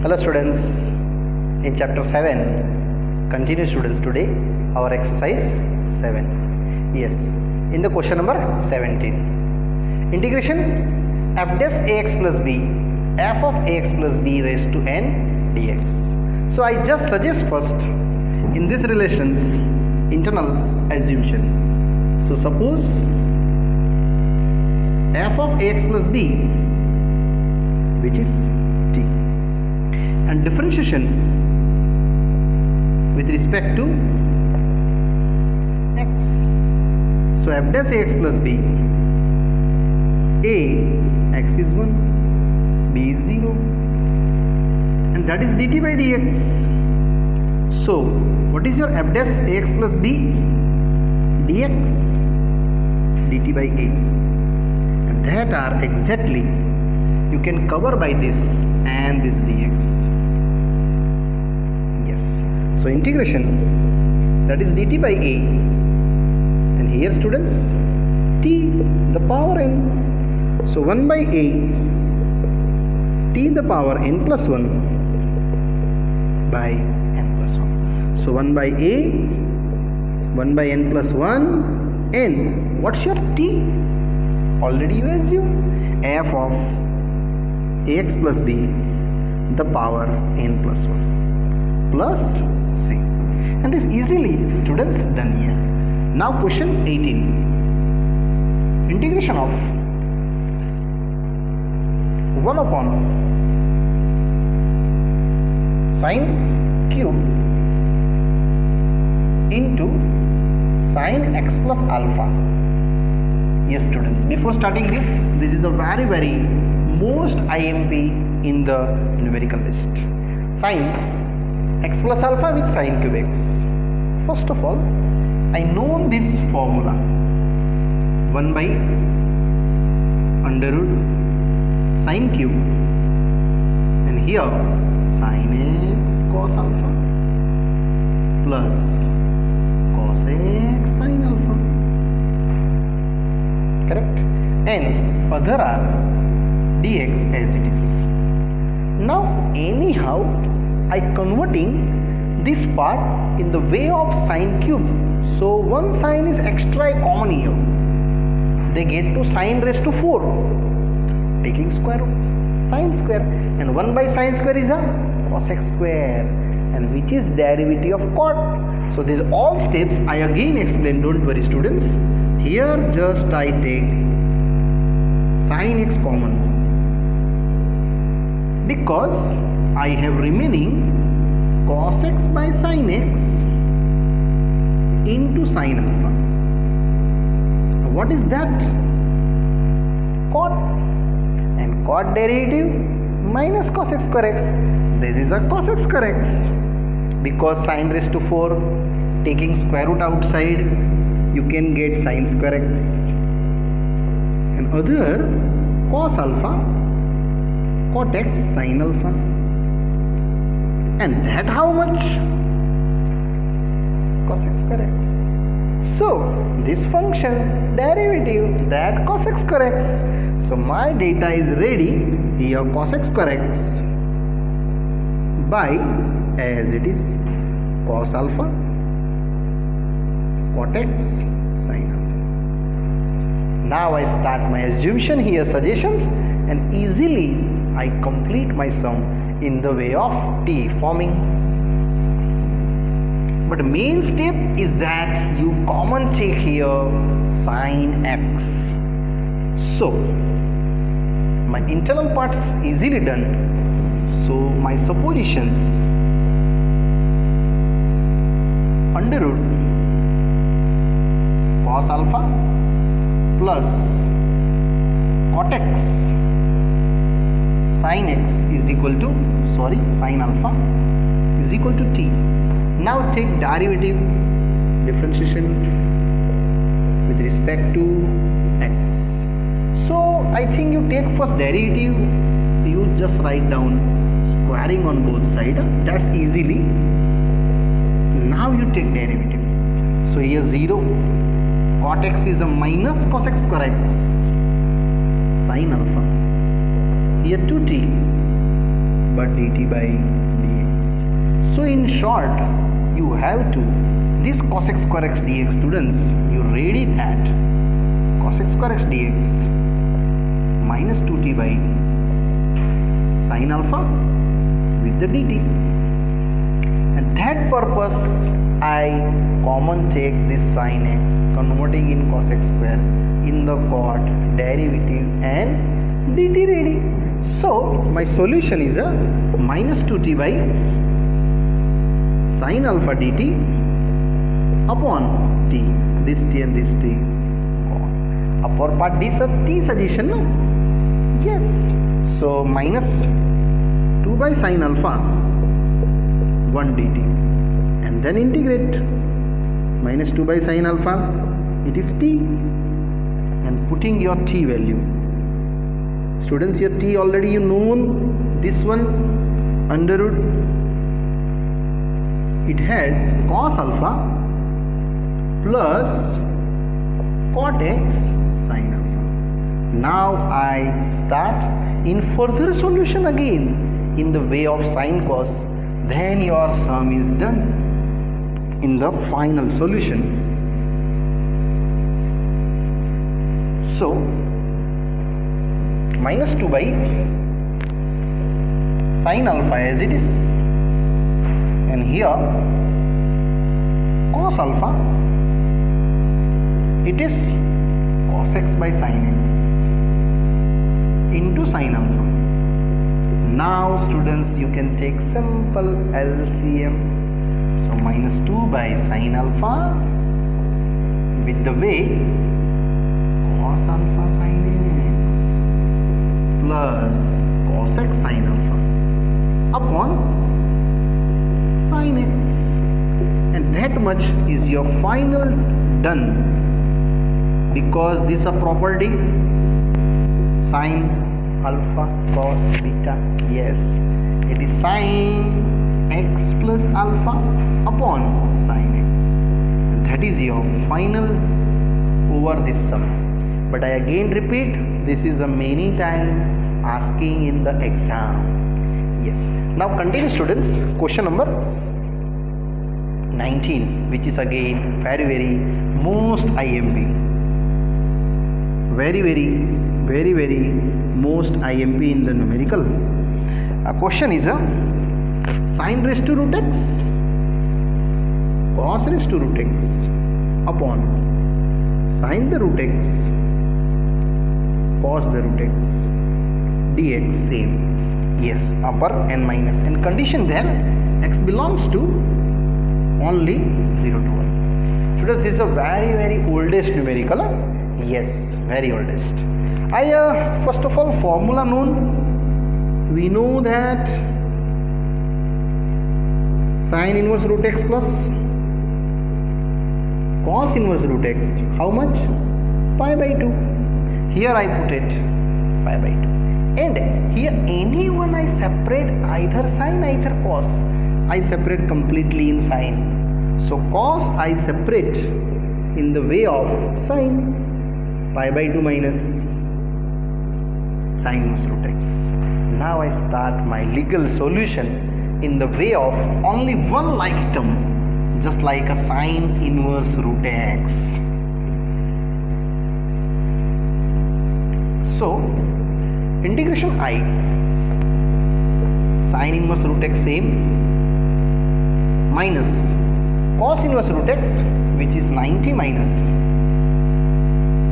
Hello students, in chapter 7, continue students today our exercise 7. Yes, in the question number 17, integration f dash ax plus b, f of ax plus b raised to n dx. So I just suggest first in this relations internal assumption. So suppose f of ax plus b, which is t, and differentiation with respect to x. So f dash ax plus b, a x is 1, b is 0, and that is dt by dx. So what is your f dash ax plus b? Dx dt by a, and that are exactly you can cover by this and this dx. Yes, so integration, that is dt by a, and here students t the power n. So 1 by a t the power n plus 1 by n plus 1. So 1 by a, 1 by n plus 1, n. What's your t? Already you assume f of ax plus b the power n plus 1 plus c, and this easily students done here. Now question 18, integration of 1 upon sine cube into sine x plus alpha. Yes students, before starting this is a very most IMP in the numerical list. Sine x plus alpha with sine cube x. First of all, I know this formula 1 by under root sine cube, and here sine x cos alpha plus cos x sine alpha, correct, and other are dx as it is. Now anyhow I converting this part in the way of sine cube. So one sine is extra common here. They get to sine raised to 4, taking square root sine square, and 1 by sine square is a cos x square, and which is derivative of cot. So these all steps I again explain, don't worry students. Here just I take sine x common, because I have remaining cos x by sin x into sin alpha. What is that? Cot, and cot derivative minus cos x square x. This is a cos x square x, because sin raised to 4 taking square root outside, you can get sin square x, and other cos alpha cot x sin alpha, and that how much? Cos x square x. So this function derivative, that cos x square x. So my data is ready here, cos x square x by as it is cos alpha cot x sin alpha. Now I start my assumption here, suggestions, and easily I complete my sum in the way of t forming. But main step is that you common check here sin x. So my internal parts easily done. So my suppositions under root cos alpha plus cot x sin x is equal to, sin alpha is equal to t. Now take derivative, differentiation with respect to x. So I think you take first derivative, you just write down squaring on both sides, that's easily. Now you take derivative. So here 0, cot x is a minus cos x square x sin alpha, here 2t alpha dt by dx. So in short, you have to this cos x square x dx, students, you ready that cos x square x dx minus 2t by sin alpha with the dt. And that purpose I common take this sin x, converting in cos x square in the cot, derivative and dt ready. So my solution is a minus 2t by sin alpha dt upon t. This t and this t gone. Upper part d t suggestion, no? Yes. So minus 2 by sin alpha 1 dt, and then integrate minus 2 by sin alpha, it is t, and putting your t value. Students, your t already you known, this one under root, it has cos alpha plus cot x sin alpha. Now I start in further solution again in the way of sin cos, then your sum is done in the final solution. So minus 2 by sin alpha as it is, and here cos alpha, it is cos x by sin x into sin alpha. Now students, you can take simple LCM. So minus 2 by sin alpha with the way cos alpha sin x plus cos x sin alpha upon sin x, and that much is your final done, because this is a property sin alpha cos beta. Yes, it is sin x plus alpha upon sin x, and that is your final over this sum. But I again repeat, this is a many time asking in the exam. Yes. Now continue students, question number 19, which is again very most IMP, very most IMP in the numerical. A question is a sin raised to root x cos raised to root x upon sin the root x cos the root x dx, same. Yes, upper and minus, and condition there x belongs to only 0 to 1. So this is a very oldest numerical. Yes, very oldest. First of all, formula known. We know that sin inverse root x plus cos inverse root x, how much? Pi by 2. Here I put it pi by 2, and here anyone I separate, either sin either cos, I separate completely in sin. So cos I separate in the way of sin, pi by 2 minus sin inverse root x. Now I start my legal solution in the way of only one like term, just like a sin inverse root x. So integration I, sin inverse root x same, minus cos inverse root x, which is 90 minus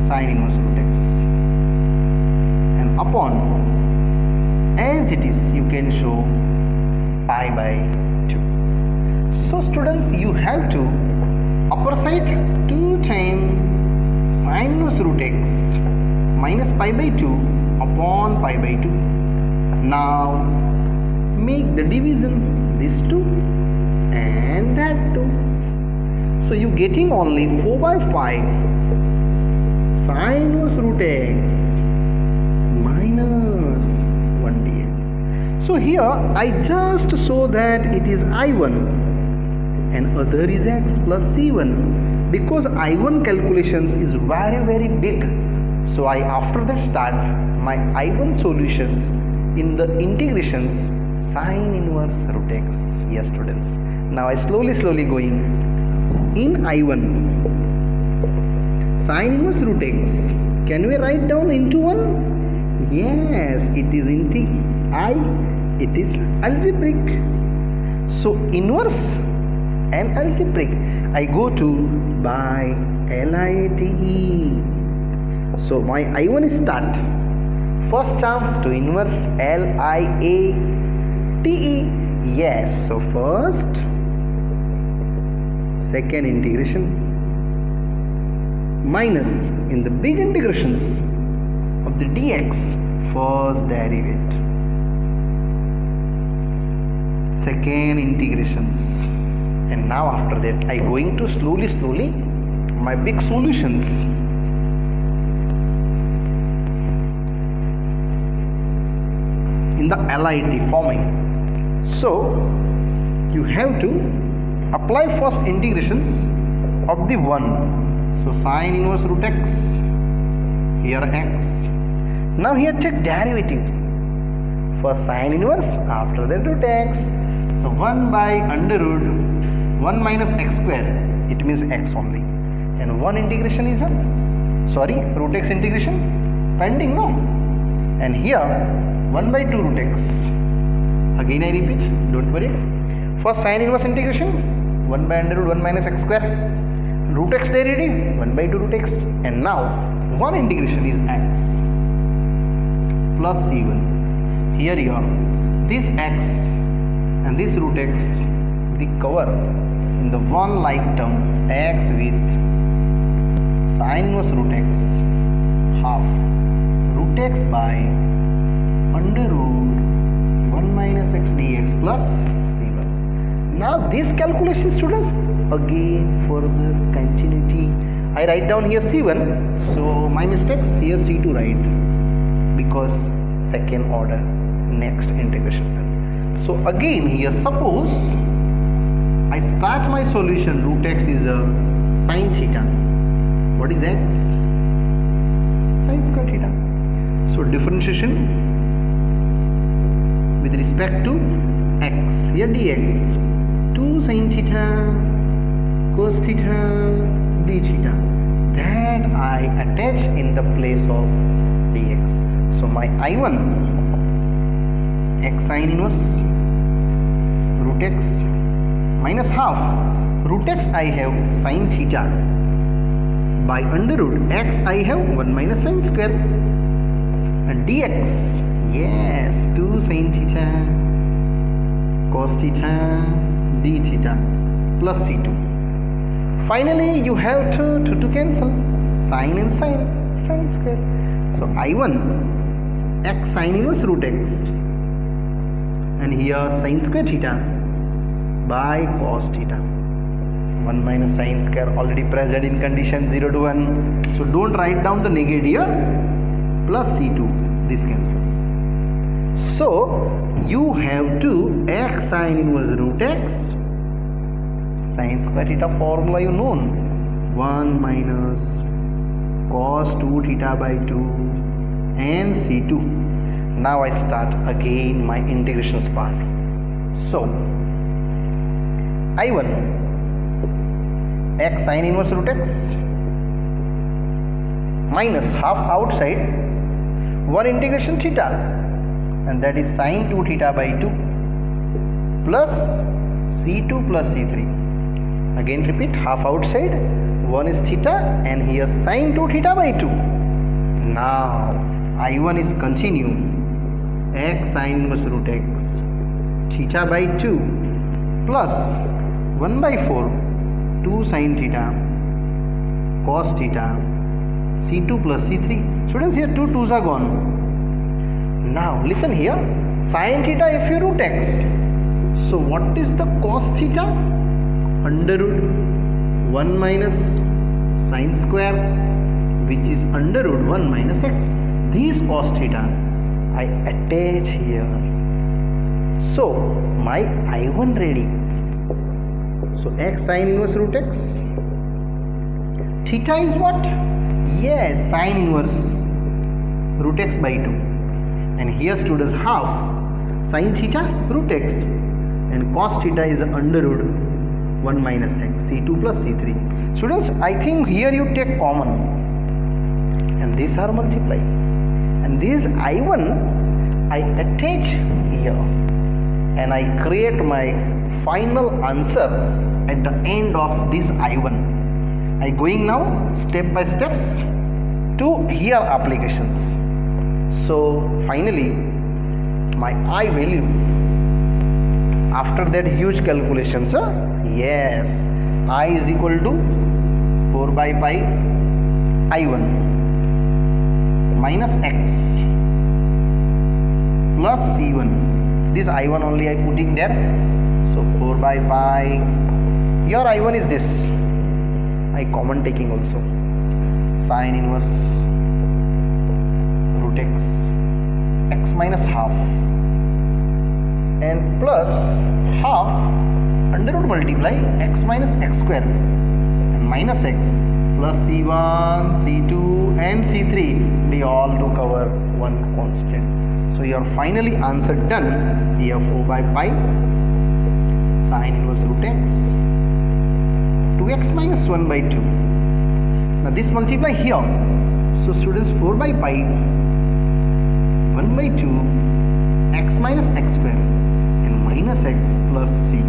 sin inverse root x, and upon, as it is, you can show pi by 2. So students, you have to upper side 2 times sin inverse root x minus pi by 2 upon pi by 2. Now make the division, this 2 and that 2. So you getting only 4 by 5 sin inverse root x minus 1 dx. So here I just show that it is I1 and other is x plus c1, because I1 calculations is very big. So I after that start my I1 solutions in the integrations sine inverse root x. Yes students, now I slowly going in I1 sine inverse root x. Can we write down into 1? Yes, it is into I, it is algebraic. So inverse and algebraic I go to by LITE. So my I1 is start. First chance to inverse LIATE. Yes, so first, second integration minus in the big integrations of the dx, first derivative, second integrations, and now after that I going to slowly my big solutions. In the LIT forming. So you have to apply first integrations of the 1. So sine inverse root x, here x. Now here take derivative. First sine inverse, after that root x. So 1 by under root 1 minus x square, it means x only. And 1 integration is root x integration pending, no? And here 1 by 2 root x. Again I repeat, don't worry. First sine inverse integration, 1 by under root 1 minus x square. Root x derivative, 1 by 2 root x. And now 1 integration is x plus c1. Here you are. This x and this root x we cover in the one like term x with sine inverse root x half root x by under root 1 minus x dx plus c1. Now this calculation students, again further continuity. I write down here c1, so my mistakes, here c2 write because second order next integration. So again here suppose I start my solution, root x is a sine theta. What is x? Sine square theta. So differentiation with respect to x, here dx, 2 sin theta cos theta d theta, that I attach in the place of dx. So my I1 x sine inverse root x minus half root x I have sine theta by under root x I have 1 minus sine square, and dx, yes, 2 sin theta cos theta d theta plus c2. Finally you have to cancel sine and sine square. So I1 x sine inverse root x, and here sine square theta by cos theta, 1 minus sine square already present in condition 0 to 1. So don't write down the negative here, plus c2, this cancel. So you have to x sine inverse root x, sine square theta formula you known, 1 minus cos 2 theta by 2 and c2. Now I start again my integrations part. So I1 x sine inverse root x minus half outside 1 integration theta, and that is sine 2 theta by 2 plus c2 plus c3. Again repeat, half outside, 1 is theta, and here sine 2 theta by 2. Now I1 is continue x sine inverse root x theta by 2 plus 1 by 4 2 sin theta cos theta c2 plus c3. Students, here 2 2's are gone. Now listen here, sin theta if you root x, so what is the cos theta? Under root 1 minus sine square, which is under root 1 minus x. This cos theta I attach here. So my I1 ready. So x sine inverse root x, theta is what? Yes, sine inverse root x by 2, and here students half Sin theta root x, and cos theta is under root 1 minus x, C2 plus C3. Students, I think here you take common, and these are multiply, and this I1 I attach here, and I create my final answer at the end of this I1. I going now step by steps to here applications. So finally my I value after that huge calculations, yes, I is equal to 4 by pi I1 minus x plus C1. This I1 only I putting there, so 4 by pi. Your I1 is this, I common taking also, sine inverse root x minus half, and plus half under root multiply x minus x square, and minus x plus C1, C2 and C3, they all do cover one constant. So your finally answer done here, 4 by pi sine inverse root x 2x minus 1 by 2. Now this multiply here, so students 4 by pi 1 by 2 x minus x square and minus x plus c.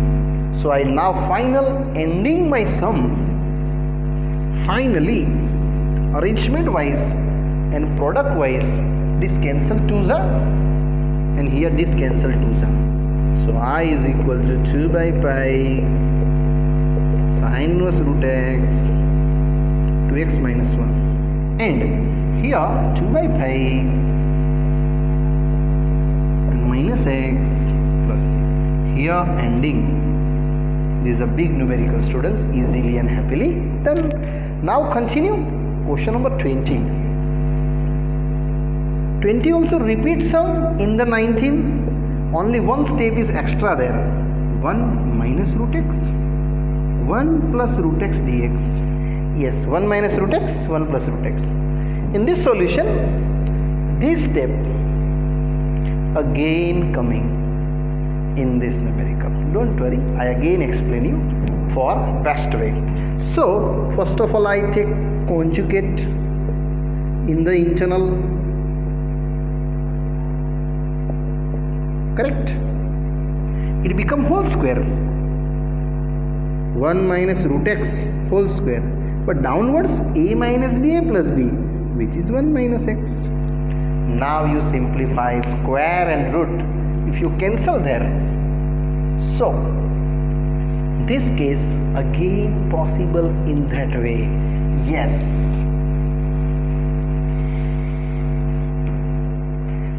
So I now final ending my sum. Finally arrangement wise and product wise, this cancel 2's, and here this cancel 2's. So I is equal to 2 by pi sine inverse root x 2x minus 1, and here 2 by pi and minus x plus c. Here ending. This is a big numerical, students, easily and happily done. Now continue question number 20. 20 also repeats some in the 19. Only one step is extra there. 1 minus root x 1 plus root x dx. Yes, 1 minus root x 1 plus root x. In this solution, this step again coming in this numerical. Don't worry, I again explain you for best way. So first of all, I take conjugate in the internal, correct? It become whole square, 1 minus root x whole square, but downwards a minus b a plus b, which is 1 minus x. Now you simplify square and root. If you cancel there, so this case again possible in that way. Yes,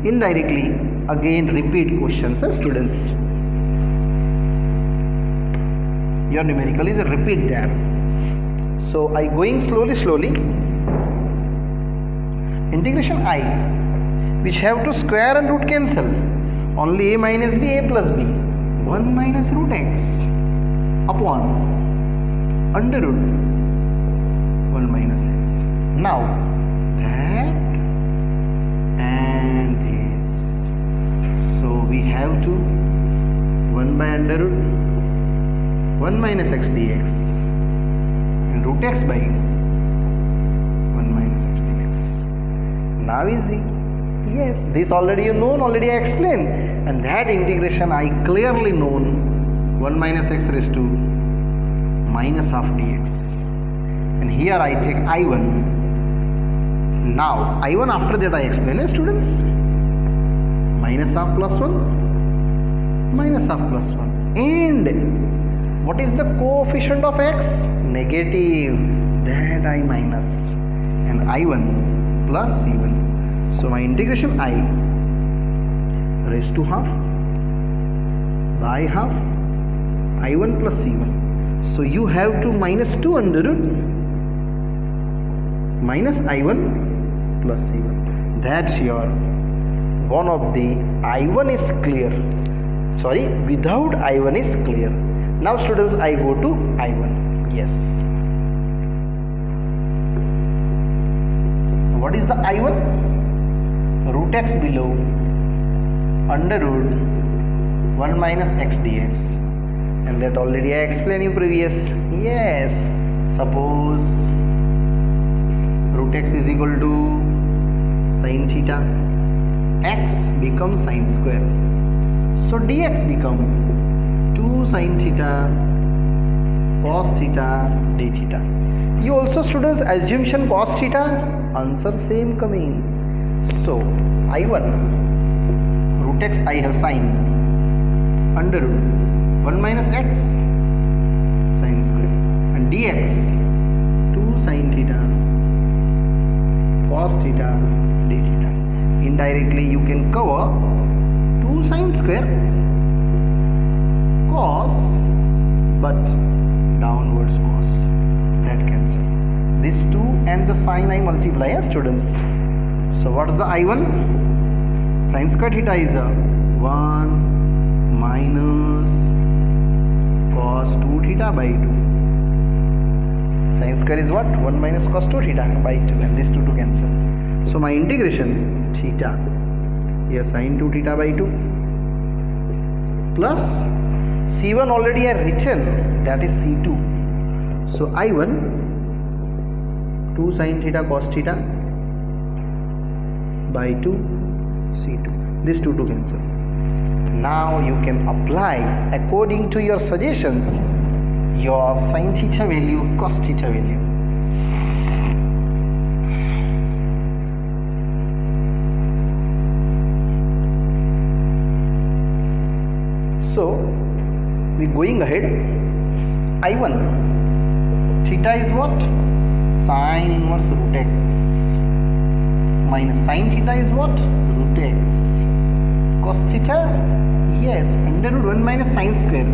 indirectly again repeat questions, students. Your numerical is a repeat there. So I going slowly. Integration I, which have to square and root cancel. Only a minus b, a plus b. 1 minus root x upon under root 1 minus x. Now that and this. So we have to 1 by under root 1 minus x dx and root x by 1 minus x dx. Now easy. Yes, this already you known, already I explained, and that integration I clearly known 1 minus x raised to minus half dx, and here I take I1. Now I1 after that I explain, students, minus half plus 1 minus half plus 1, and what is the coefficient of x? Negative, that I minus, and I1 plus C1. So my integration I raised to half by half I1 plus C1. So you have to minus 2 under root minus I1 plus C1. That's your one of the I1 is clear. Sorry, without I1 is clear. Now students, I go to I1. Yes. What is the I1? Root x below under root 1 minus x dx, and that already I explained you previous. Yes, suppose root x is equal to sin theta, x becomes sin square, so dx become 2 sin theta cos theta d theta. You also students assumption cos theta, answer same coming. So I1 root x I have sin under root 1 minus x sin square, and dx 2 sin theta cos theta d theta. Indirectly you can cover 2 sin square cos, but downwards cos, that cancel. This 2 and the sin I multiply as students. So what's the I1? Sin square theta is a 1 minus cos 2 theta by 2. Sin square is what? 1 minus cos 2 theta by 2, and this 2 to cancel. So my integration theta, here sin 2 theta by 2 plus C1 already I written, that is C2. So I1 2 sin theta cos theta by 2 C2. This 2 to cancel. Now you can apply according to your suggestions your sin theta value, cos theta value. So we going ahead. I1 theta is what? Sin inverse root x minus sin theta is what? Root x. Cos theta, yes, under root 1 minus sin square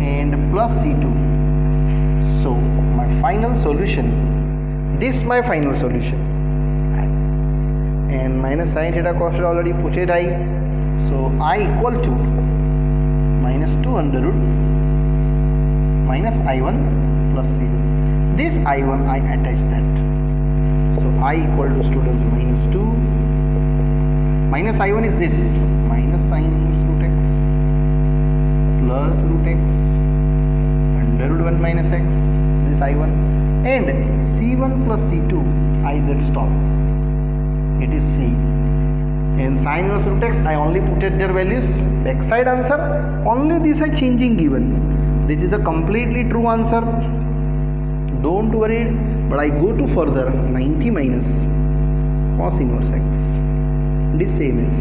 and plus C2. So my final solution, this my final solution, and minus sin theta cos theta already put it I. So I equal to minus 2 under root minus I1 plus C1. This I1 I attach that. So I equal to students minus 2 minus I1 is this minus sin inverse root x plus root x under root 1 minus x, this I1, and C1 plus C2 I that stop, it is C, and sin inverse root x I only put at their values. Backside answer only this I changing given. This is a completely true answer, don't worry. But I go to further 90 minus cos inverse x, this same is.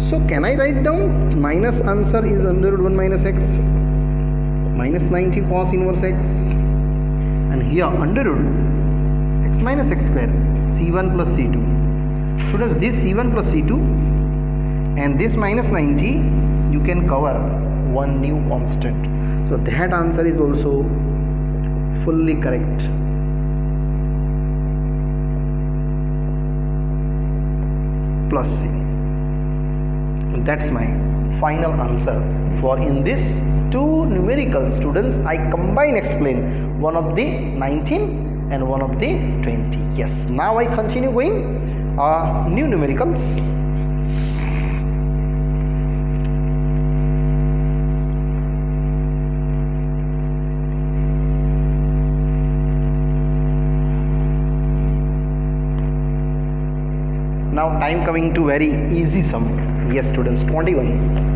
So can I write down minus answer is under root 1 minus x minus 90 cos inverse x, and here under root x minus x square C1 plus C2. So does this C1 plus C2 and this minus 90 you can cover one new constant. So that answer is also fully correct. Plus C. That's my final answer for in this two numerical students. I combine explain one of the 19 and one of the 20. Yes, now I continue going new numericals. Now time coming to very easy sum. Yes students, 21.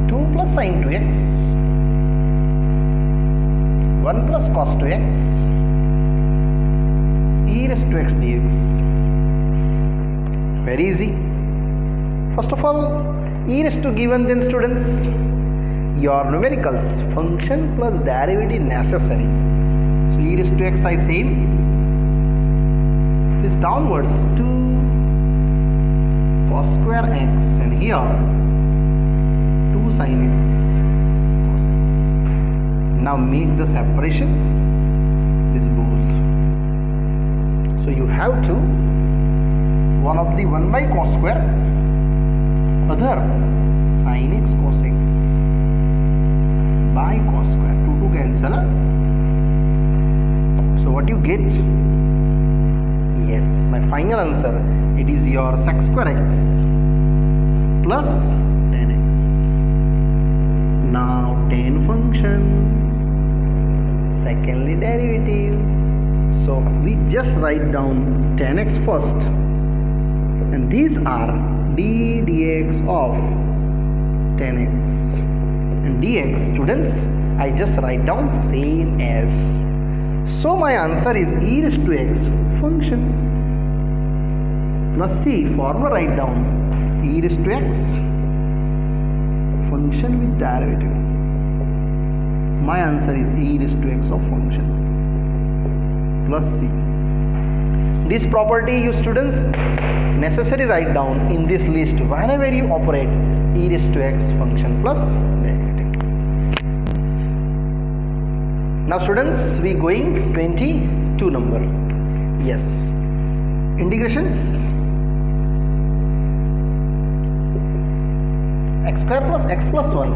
2 plus sin 2x 1 plus cos 2x e raised to x dx. Very easy. First of all, e raised to given, then students your numericals function plus derivative necessary. So e raised to x I same, this downwards 2 cos square x, and here 2 sin x cos x. Now make the separation, this both. So you have to, one of the 1 by cos square, other sin x cos x by cos square, 2 to cancel. So what you get? Yes, my final answer, it it is your sec square x plus 10x. Now tan function, secondly derivative. So we just write down tan x first, and these are d dx of tan x, and dx, students, I just write down same as. So my answer is e raised to x function plus c, formula write down e raised to x function with derivative. My answer is e raised to x of function plus c. This property, you students, necessary write down in this list whenever you operate e raised to x function plus derivative. Now students, we going 22 number. Yes, integrations. X square plus x plus 1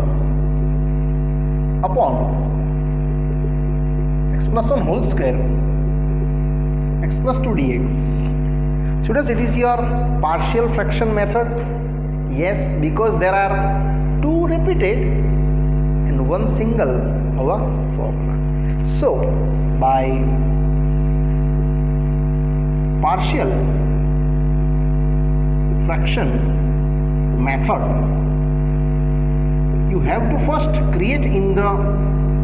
upon x plus 1 whole square x plus 2 dx. Students, it is your partial fraction method. Yes, because there are two repeated and one single our formula. So by partial fraction method, you have to first create in the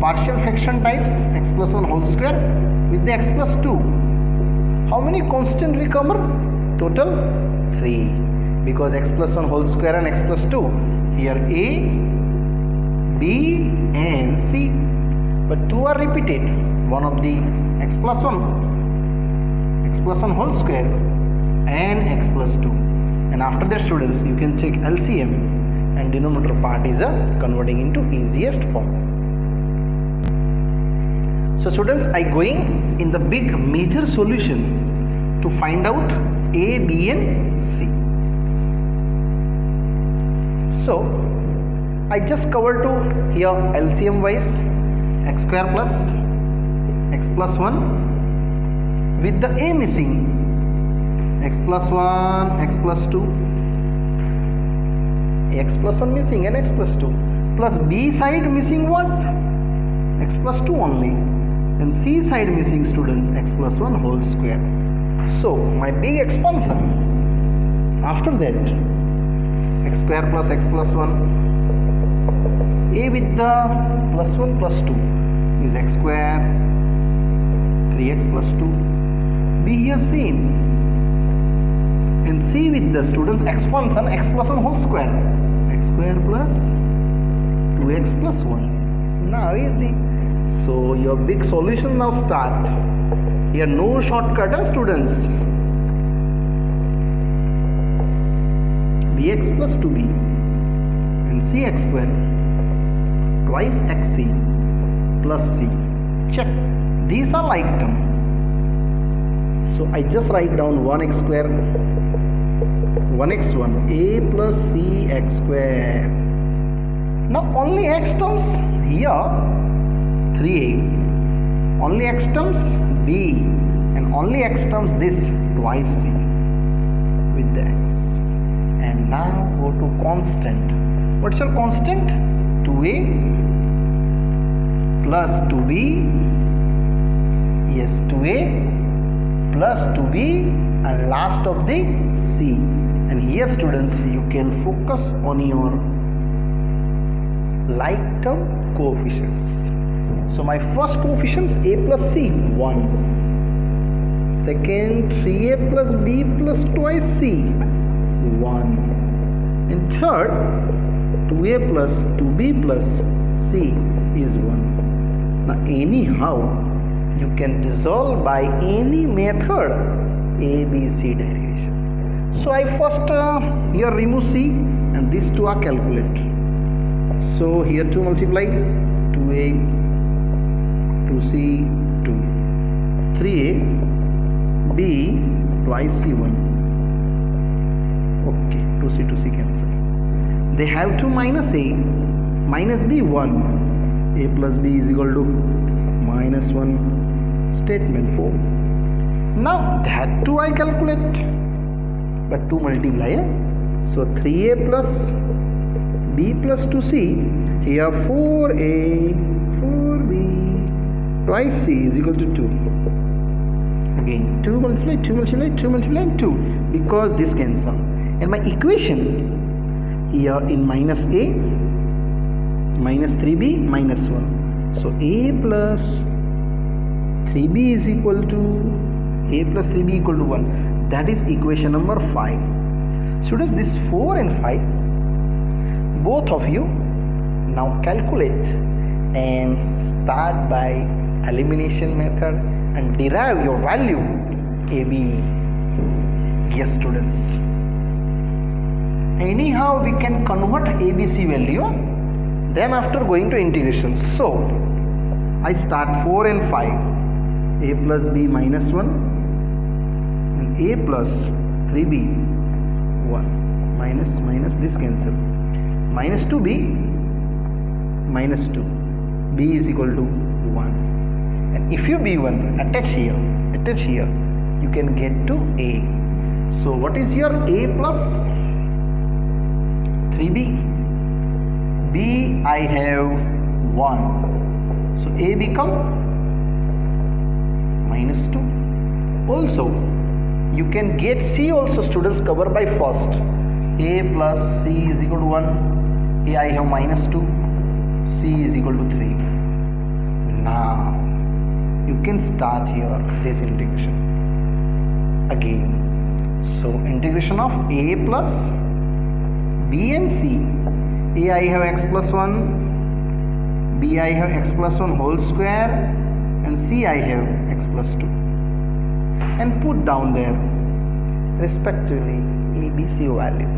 partial fraction types x plus 1 whole square with the x plus 2. How many constant we cover? Total 3, because x plus 1 whole square and x plus 2, here a, b and c, but 2 are repeated, one of the x plus 1 whole square and x plus 2, and after that, students, you can check LCM, and denominator part is converting into easiest form. So students, I going in the big major solution to find out a, b and c. So I just cover to here LCM wise x square plus x plus 1 with the a missing x plus 1, x plus 2, x plus 1 missing and x plus 2, plus b side missing what? X plus 2 only, and c side missing, students, x plus 1 whole square. So my big expansion after that, x square plus x plus 1, a with the plus 1 plus 2 is x square, 3x plus 2, b here same, and c with the, students, expansion x plus 1 whole square, x square plus 2x plus 1. Now easy. So your big solution now start. Here no shortcut, students. bx plus 2b and cx square twice xc plus c. Check. These are like term. So I just write down 1x square, 1x1, a plus cx square. Now only x terms here 3a, only x terms b, and only x terms this twice c with the x. And now go to constant. What's your constant? 2a plus 2b. Yes, 2a plus 2b, and last of the c. And here, students, you can focus on your like term coefficients. So my first coefficients a plus c 1, second 3a plus b plus twice c 1, and third 2a plus 2b plus c is 1. Now anyhow you can dissolve by any method a, b, c derivation. So I first here remove c, and these two are calculated. So here 2 multiply 2a, 2c, 2, 3a, b, twice c1. Okay, 2c, 2c cancel. They have to minus a, minus b 1. A plus b is equal to minus 1 statement form. Now that too I calculate. but 2 multiply. So 3a plus b plus 2c. Here 4a 4b twice c is equal to 2. Again 2 multiply 2 multiply 2 multiply 2, because this cancel. And my equation here in minus a minus 3b minus 1. So a plus 3b is equal to a plus 3b equal to 1. That is equation number 5. Students, this 4 and 5, both of you now calculate and start by elimination method and derive your value AB. Yes students, anyhow we can convert ABC value, then after going to integration. So I start 4 and 5, a plus b minus 1 and a plus 3b 1 minus minus this cancel, minus 2b minus 2, b is equal to 1. And if you b1 attach here, you can get to a. So what is your a plus 3b? b I have 1, so a become minus 2. Also you can get c also students, covered by first. A plus c is equal to 1, a I have minus 2, c is equal to 3. Now you can start here this integration again. So integration of a plus b and c. A I have x plus 1, b I have x plus 1 whole square, and c I have x plus 2, and put down there respectively a, b, c value.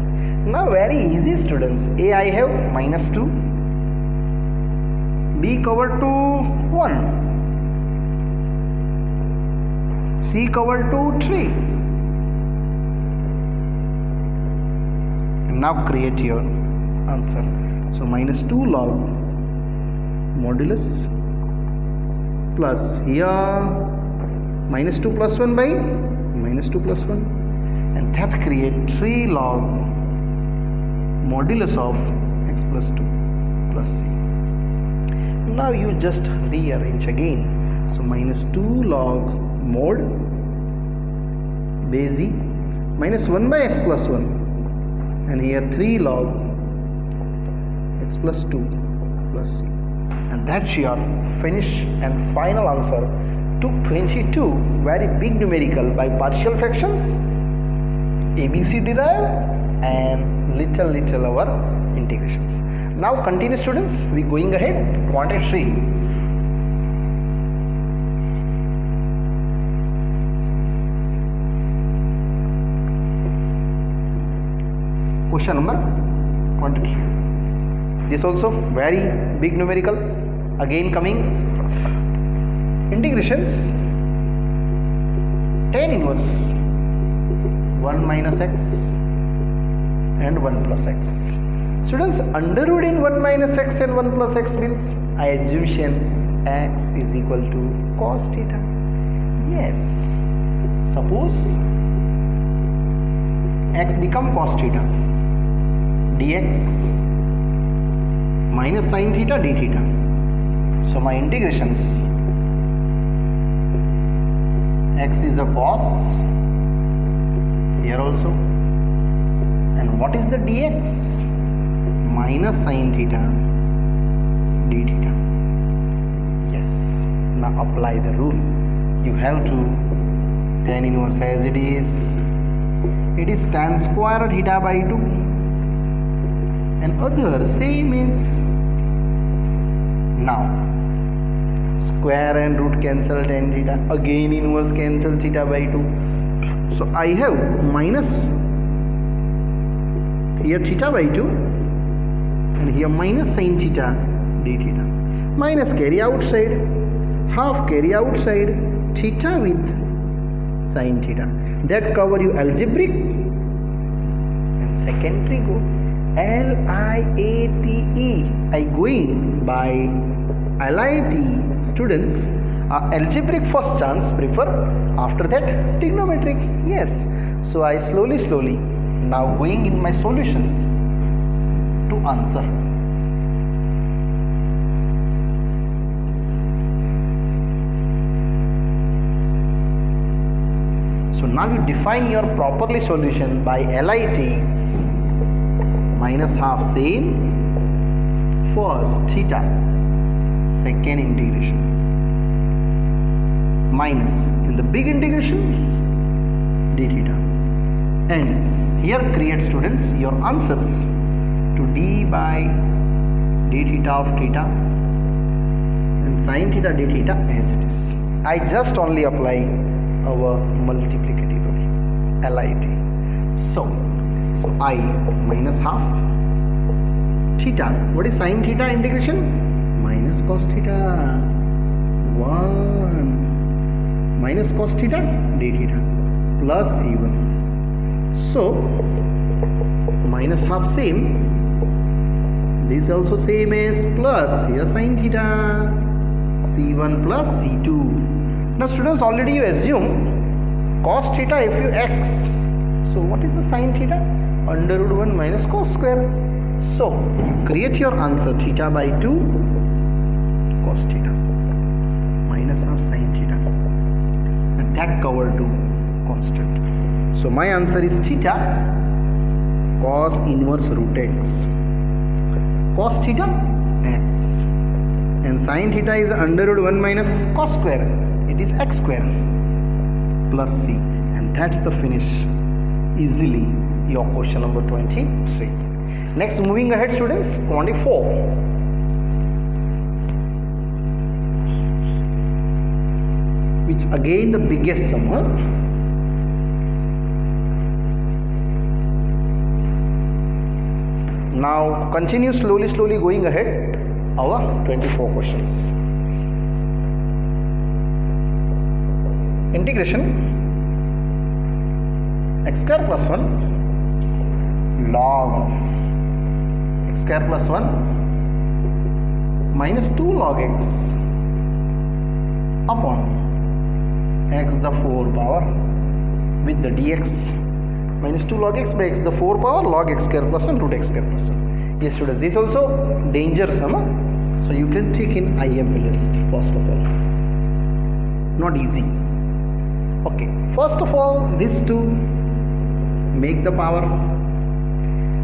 Now very easy students. A I have minus 2, b covered to 1, c covered to 3. Now create your answer. So minus 2 log modulus plus here minus 2 plus 1 by minus 2 plus 1, and that create 3 log modulus of x plus 2 plus c. Now you just rearrange again. So minus 2 log mod base e minus 1 by x plus 1, and here 3 log x plus 2 plus c. And that's your finish and final answer to 22 very big numerical by partial fractions, ABC derive, and little our integrations. Now continue students, we going ahead. Quantity 3. Question number 23. This also very big numerical. Again coming integrations. Tan inverse 1 minus x and 1 plus x. Students, under root in 1 minus x and 1 plus x means I assumption x is equal to cos theta. Yes, suppose x become cos theta, dx minus sin theta d theta. So my integrations, x is a cos here also, and what is the dx? Minus sin theta d theta. Yes, now apply the rule. You have to tan inverse as it is tan square theta by 2, and other same is, now square and root cancel tan theta, again inverse cancel theta by 2. So I have minus here theta by 2, and here minus sin theta d theta. Minus carry outside, half carry outside, theta with sin theta. That cover you algebraic, and secondary go LIATE. I going by LIT students. Algebraic first chance prefer, after that trigonometric. Yes, So I slowly now going in my solutions to answer. So now you define your properly solution by LIT minus half same first theta second integration minus in the big integrations d theta, and here create students your answers to d by d theta of theta and sin theta d theta as it is. I just only apply our multiplicative rule LIT. So I minus half theta, what is sin theta integration? Minus cos theta 1 minus cos theta d theta plus c1. So minus half same, this also same as plus here sin theta c1 plus c2. Now students, already you assume cos theta if you x. So what is the sin theta? Under root 1 minus cos square. So you create your answer theta by 2 cos theta minus half sin theta, and that cover to constant. So my answer is theta cos inverse root x, cos theta x, and sin theta is under root 1 minus cos square, it is x square plus c, and that's the finish. Easily your question number 23. Next, moving ahead students, 24. Which again the biggest sum. Now continue slowly going ahead our 24 questions. Integration x square plus 1 log of x square plus 1 minus 2 log x upon x the 4 power with the dx minus 2 log x by x the 4 power log x square plus 1 root x square plus 1. Yes students, this also danger sum, so you can take in IMP list first of all. Not easy. Okay, first of all these two make the power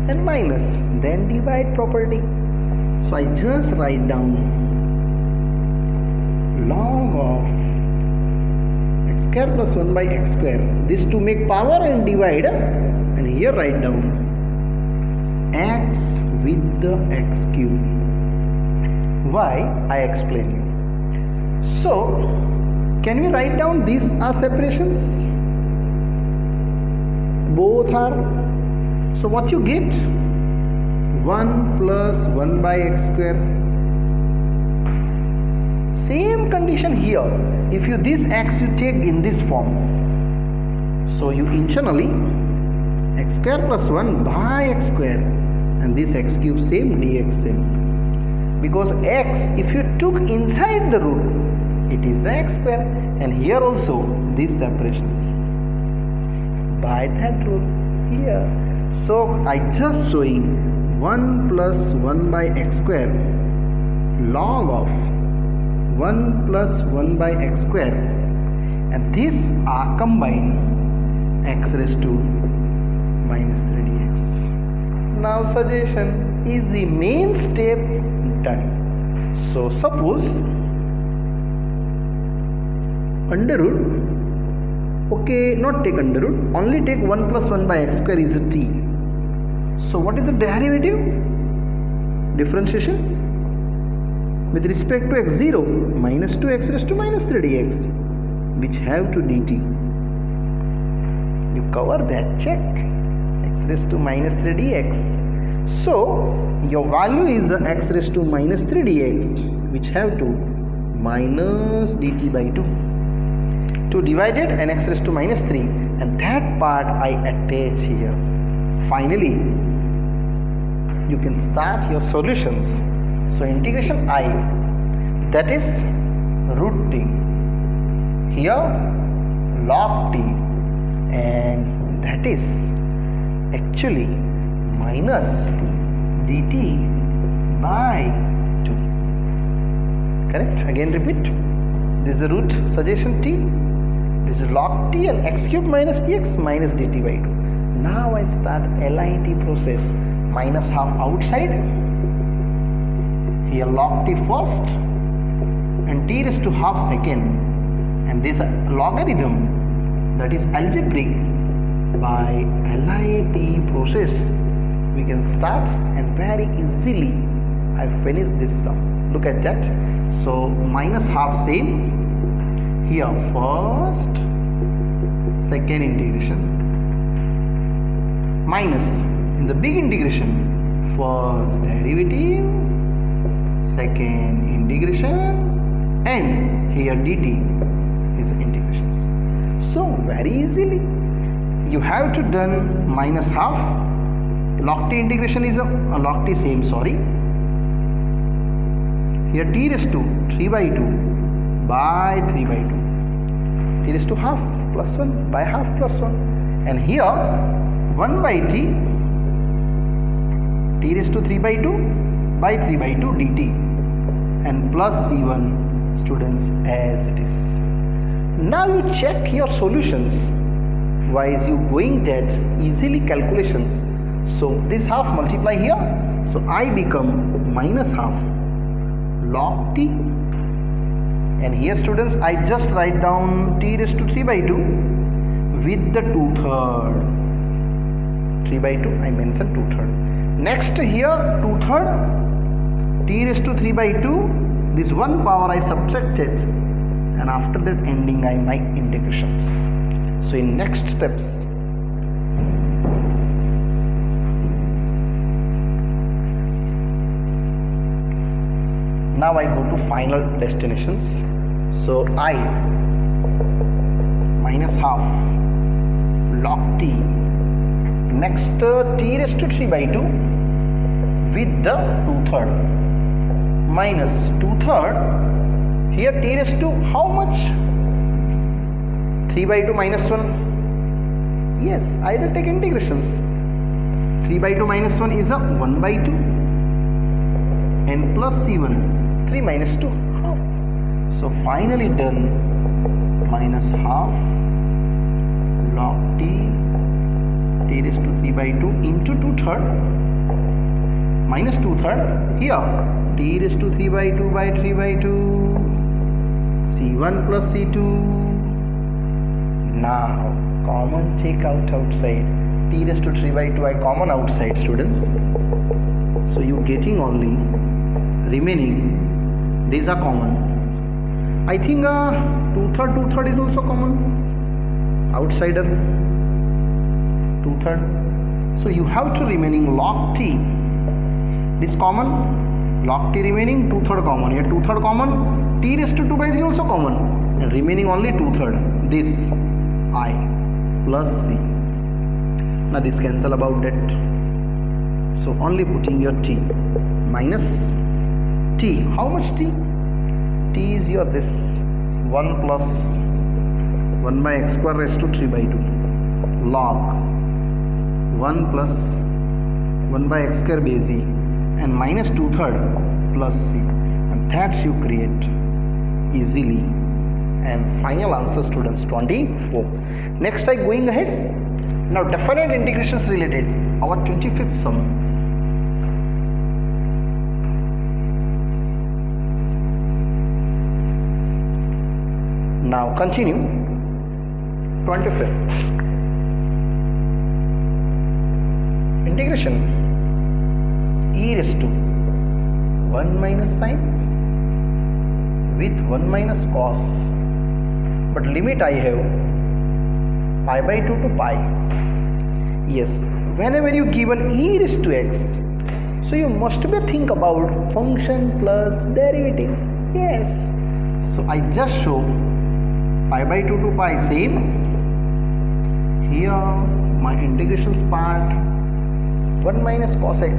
and minus, then divide property. So I just write down log of x square plus 1 by x square, this to make power and divide, and here write down x with the x cube. Why? I explain you. So can we write down these are separations? Both are. So what you get? 1 plus 1 by x square. Same condition here. If you this x you take in this form, so you internally x square plus 1 by x square, and this x cube same, dx same, because x if you took inside the root, it is the x square, and here also these separations by that rule here. So I just showing 1 plus 1 by x square log of 1 plus 1 by x square, and these are combined x raised to minus 3dx. Now suggestion, easy, main step done. So suppose under root, okay, not take under root, only take 1 plus 1 by x square is a t. So what is the derivative? Differentiation with respect to x0, minus 2x raised to minus 3dx, which have to dt. You cover that, check, x raised to minus 3dx. So your value is x raised to minus 3dx, which have to minus dt by 2. 2 divided and x raised to minus 3, and that part I attach here. Finally you can start your solutions. So integration I, that is root t, here log t, and that is actually minus dt by 2. Correct? Again repeat. This is the root suggestion t. This is log t and x cube minus dx minus dt by 2. Now I start LIT process. Minus half outside. Here log t first and t raised to half second. And this logarithm, that is algebraic, by LIT process we can start and very easily I finish this sum. Look at that. So minus half same. Here first, second integration. Minus in the big integration, first derivative, second integration, and here dt is integrations. So very easily you have to done minus half. Log t integration is a log t same, sorry. Here t raised to 3 by 2 by 3 by 2. T raised to half plus 1 by half plus 1. And here 1 by t raised to 3 by 2 by 3 by 2 dt and plus c1 students as it is. Now you check your solutions. Why is you going that easily calculations? So this half multiply here. So I become minus half log t. And here students I just write down t raised to 3 by 2 with the 2/3. 3 by 2 I mentioned 2/3. Next here 2/3 t raised to 3 by 2. This 1 power I subtracted, and after that ending I make integrations. So in next steps, now I go to final destinations. So I minus half log t, next t raised to 3 by 2 with the 2/3 minus 2/3. Here t raised to how much? 3 by 2 minus 1. Yes, either take integrations. 3 by 2 minus 1 is a 1 by 2 and plus c1 3 minus 2 half. So finally done minus half log t raised to 3 by 2 into 2/3 minus 2/3. Here t raised to 3 by 2 by 3 by 2 c1 plus c2. Now common take out outside. T raised to 3 by 2 I common outside students. So you getting only remaining. These are common. I think 2/3 is also common. Outsider 2/3. So you have to remaining log t. This common. Log t remaining 2/3 common. Here 2/3 common. T raised to 2 by 3 also common. And remaining only 2/3. This I plus c. Now this cancel about that. So only putting your t minus t. How much t? T is your this 1 plus 1 by x square raised to 3 by 2 log 1 plus 1 by x square base e and minus 2/3 plus c, and that's you create easily. And final answer students 24. Next I going ahead. Now definite integrations related, our 25th sum. Now continue 25th. Integration e raised to 1 minus sine with 1 minus cos, but limit I have pi by 2 to pi. Yes, whenever you given e raised to x, so you must be think about function plus derivative. Yes, so I just show pi by 2 to pi same. Here my integrations part 1 minus cos x,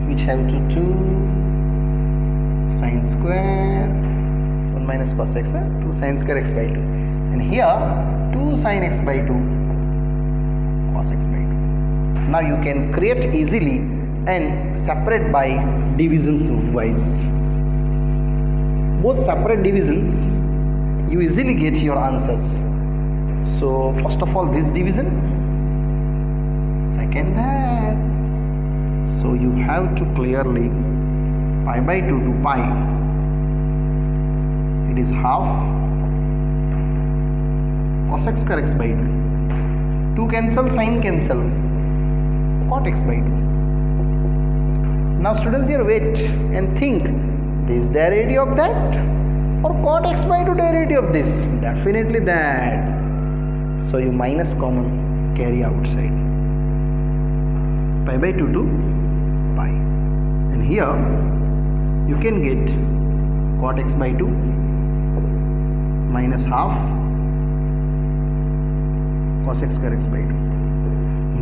which have to 2 sine square 1 minus cos x, 2 sine square x by 2, and here 2 sine x by 2 cos x by 2. Now you can create easily and separate by divisions wise. Both separate divisions, you easily get your answers. So first of all this division, second that. So you have to clearly pi by 2 to pi, it is half cos x square x by 2. 2 cancel, sin cancel, cot x by 2. Now students, here wait and think, this derivative of that or cot x by 2 derivative of this? Definitely that. So you minus common, carry outside, pi by 2 to pi, and here you can get cot x by 2 minus half cos x square x by 2.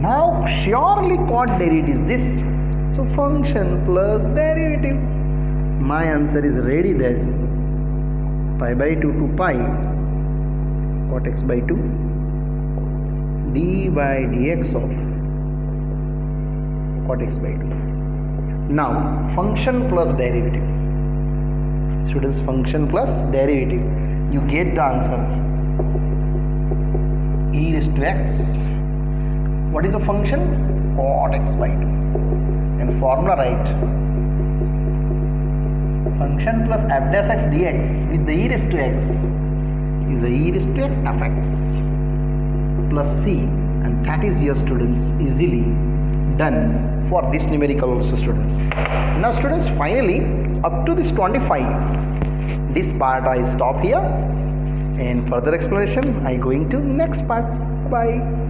Now surely cot derivative is this, so function plus derivative. My answer is ready, that pi by 2 to pi cot x by 2 d by dx of cot x by 2. Now function plus derivative. Students, function plus derivative, you get the answer e raised to x. What is the function? Cot x by 2. And formula write, function plus f dash x dx with the e raised to x is a e raised to x fx plus c, and that is your students easily done for this numerical also students. Now students, finally up to this 25, this part I stop here, and further explanation I going to next part. Bye.